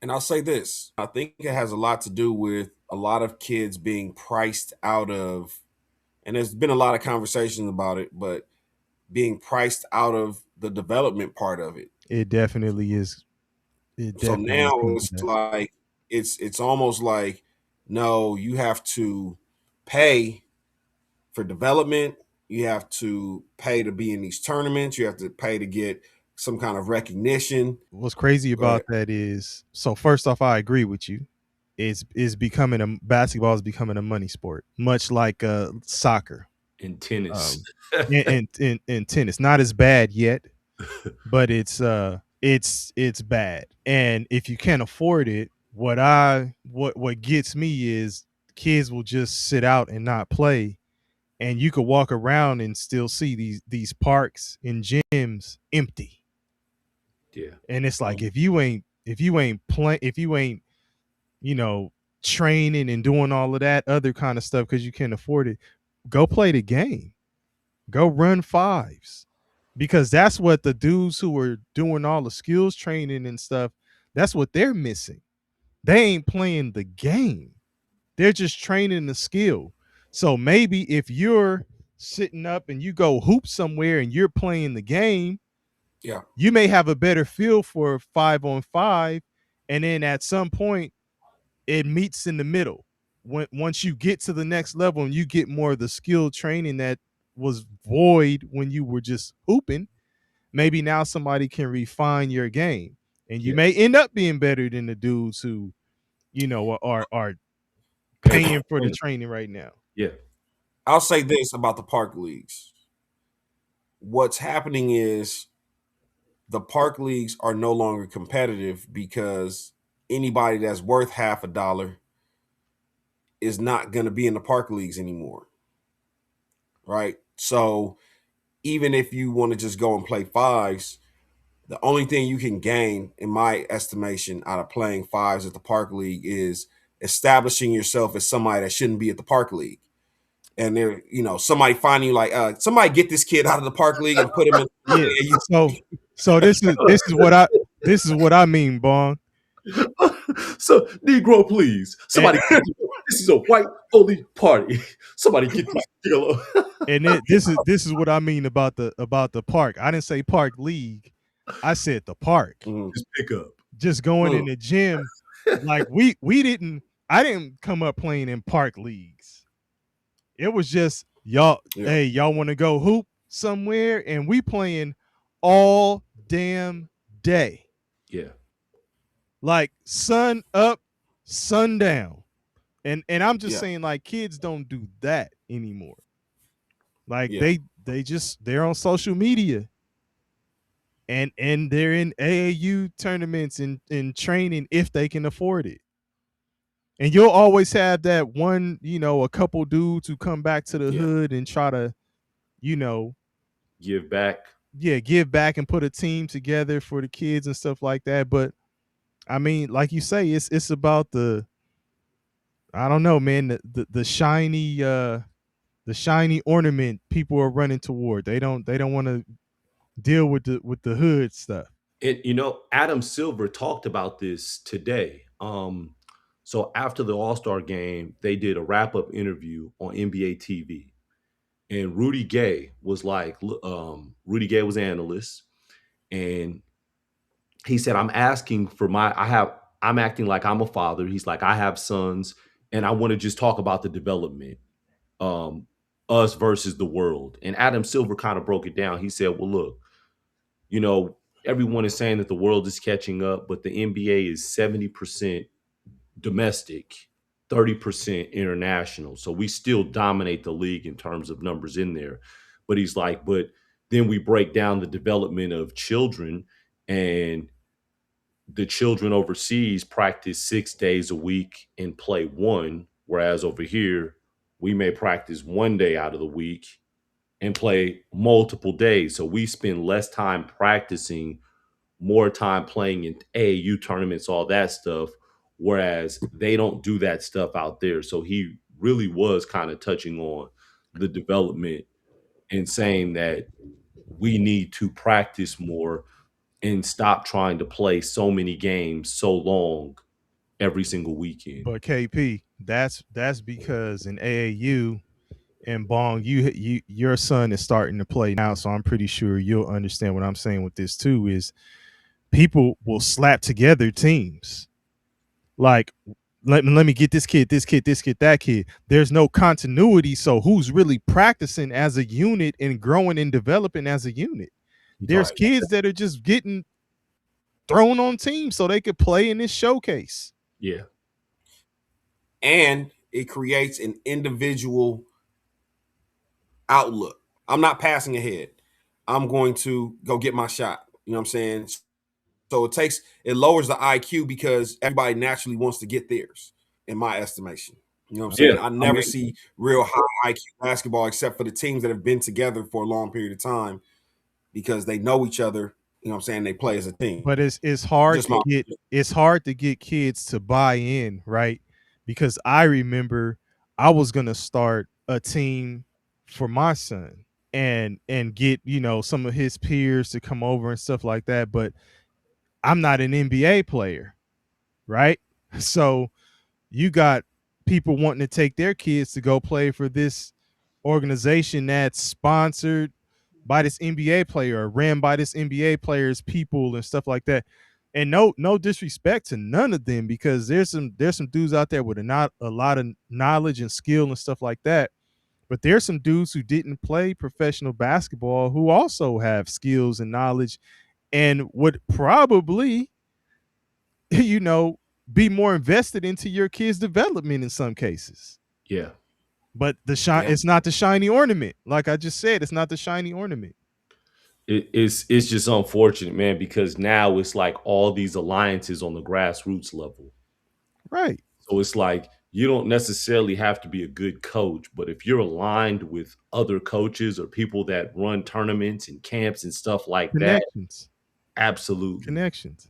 And I'll say this, I think it has a lot to do with a lot of kids being priced out of, and there's been a lot of conversations about it, but being priced out of the development part of it. It definitely is. It So definitely now is coming to it's that. like it's almost like, no, you have to pay for development. You have to pay to be in these tournaments. You have to pay to get some kind of recognition. What's crazy Go ahead. about that is, so first off, I agree with you. Is becoming a basketball is becoming a money sport, much like soccer, in tennis. um, in tennis. Not as bad yet, but it's bad. And if you can't afford it, what gets me is kids will just sit out and not play, and you could walk around and still see these parks and gyms empty. Yeah. And it's like, if you ain't you know training and doing all of that other kind of stuff because you can't afford it, go play the game, go run fives, because that's what the dudes who are doing all the skills training and stuff, that's what they're missing. They ain't playing the game, they're just training the skill. So maybe if you're sitting up and you go hoop somewhere and you're playing the game, Yeah. you may have a better feel for 5 on 5, and then at some point it meets in the middle. Once you get to the next level and you get more of the skill training that was void when you were just hooping, maybe now somebody can refine your game, and you Yeah. may end up being better than the dudes who are paying for the training right now. Yeah. I'll say this about the park leagues. What's happening is the park leagues are no longer competitive because anybody that's worth half a dollar is not going to be in the park leagues anymore. Right. So even if you want to just go and play fives, the only thing you can gain, in my estimation, out of playing fives at the park league is establishing yourself as somebody that shouldn't be at the park league. And they're, somebody finding you like, somebody get this kid out of the park league and put him in. Yeah. So this is what I mean, Bong. So, Negro, please. And, Somebody, this is a white only party. Somebody get this yellow. this is what I mean about the park. I didn't say park league. I said the park. Mhm. Just pick up. Just going in Mm. the gym. Like we didn't I didn't come up playing in park leagues. It was just y'all, Yeah. hey, y'all want to go hoop somewhere, and we playing all damn day. Yeah. Like sun up, sundown. And I'm just Yeah. saying, like, kids don't do that anymore. Like Yeah. they're on social media, and they're in AAU tournaments and training if they can afford it. And you'll always have that one, a couple dudes who come back to the Yeah. hood and try to, you know, Give back. yeah, give back and put a team together for the kids and stuff like that. But I mean, like you say, it's about the, I don't know, man, the shiny ornament people are running toward. They don't want to deal with the hood stuff. And Adam Silver talked about this today. So after the All-Star game, they did a wrap-up interview on NBA TV. And Rudy Gay was like, Rudy Gay was analyst, and he said, I'm acting like I'm a father. He's like, I have sons, and I want to just talk about the development, um, us versus the world. And Adam Silver kind of broke it down. He said, well, look, you know, everyone is saying that the world is catching up, but the NBA is 70% domestic, 30% international. So we still dominate the league in terms of numbers in there. But he's like, but then we break down the development of children, and the children overseas practice 6 days a week and play one, whereas over here, we may practice one day out of the week and play multiple days. So we spend less time practicing, more time playing in AAU tournaments, all that stuff, whereas they don't do that stuff out there. So he really was kind of touching on the development and saying that we need to practice more. and stop trying to play so many games so long every single weekend. But KP, that's because in AAU and Bong, your son is starting to play now, so I'm pretty sure you'll understand what I'm saying with this too. Is people will slap together teams like. Let me get this kid, that kid. There's no continuity, so who's really practicing as a unit and growing and developing as a unit? There's kids that are just getting thrown on teams so they could play in this showcase. Yeah. And it creates an individual outlook. I'm not passing ahead. I'm going to go get my shot. You know what I'm saying? So it lowers the IQ because everybody naturally wants to get theirs, in my estimation. You know what I'm saying? I never see real high IQ basketball except for the teams that have been together for a long period of time because they know each other. You know what I'm saying? They play as a team. But it's hard to get kids to buy in, right? Because I remember I was gonna start a team for my son and get, some of his peers to come over and stuff like that. But I'm not an NBA player, right? So you got people wanting to take their kids to go play for this organization that's sponsored by this NBA player or ran by this NBA player's people and stuff like that. And no disrespect to none of them, because there's some dudes out there with not a lot of knowledge and skill and stuff like that. But there's some dudes who didn't play professional basketball who also have skills and knowledge and would probably, be more invested into your kid's development in some cases. Yeah. But it's not the shiny ornament. Like I just said, it's not the shiny ornament. It's just unfortunate, man, because now it's like all these alliances on the grassroots level. Right. So it's like you don't necessarily have to be a good coach, but if you're aligned with other coaches or people that run tournaments and camps and stuff like that, absolutely. Connections.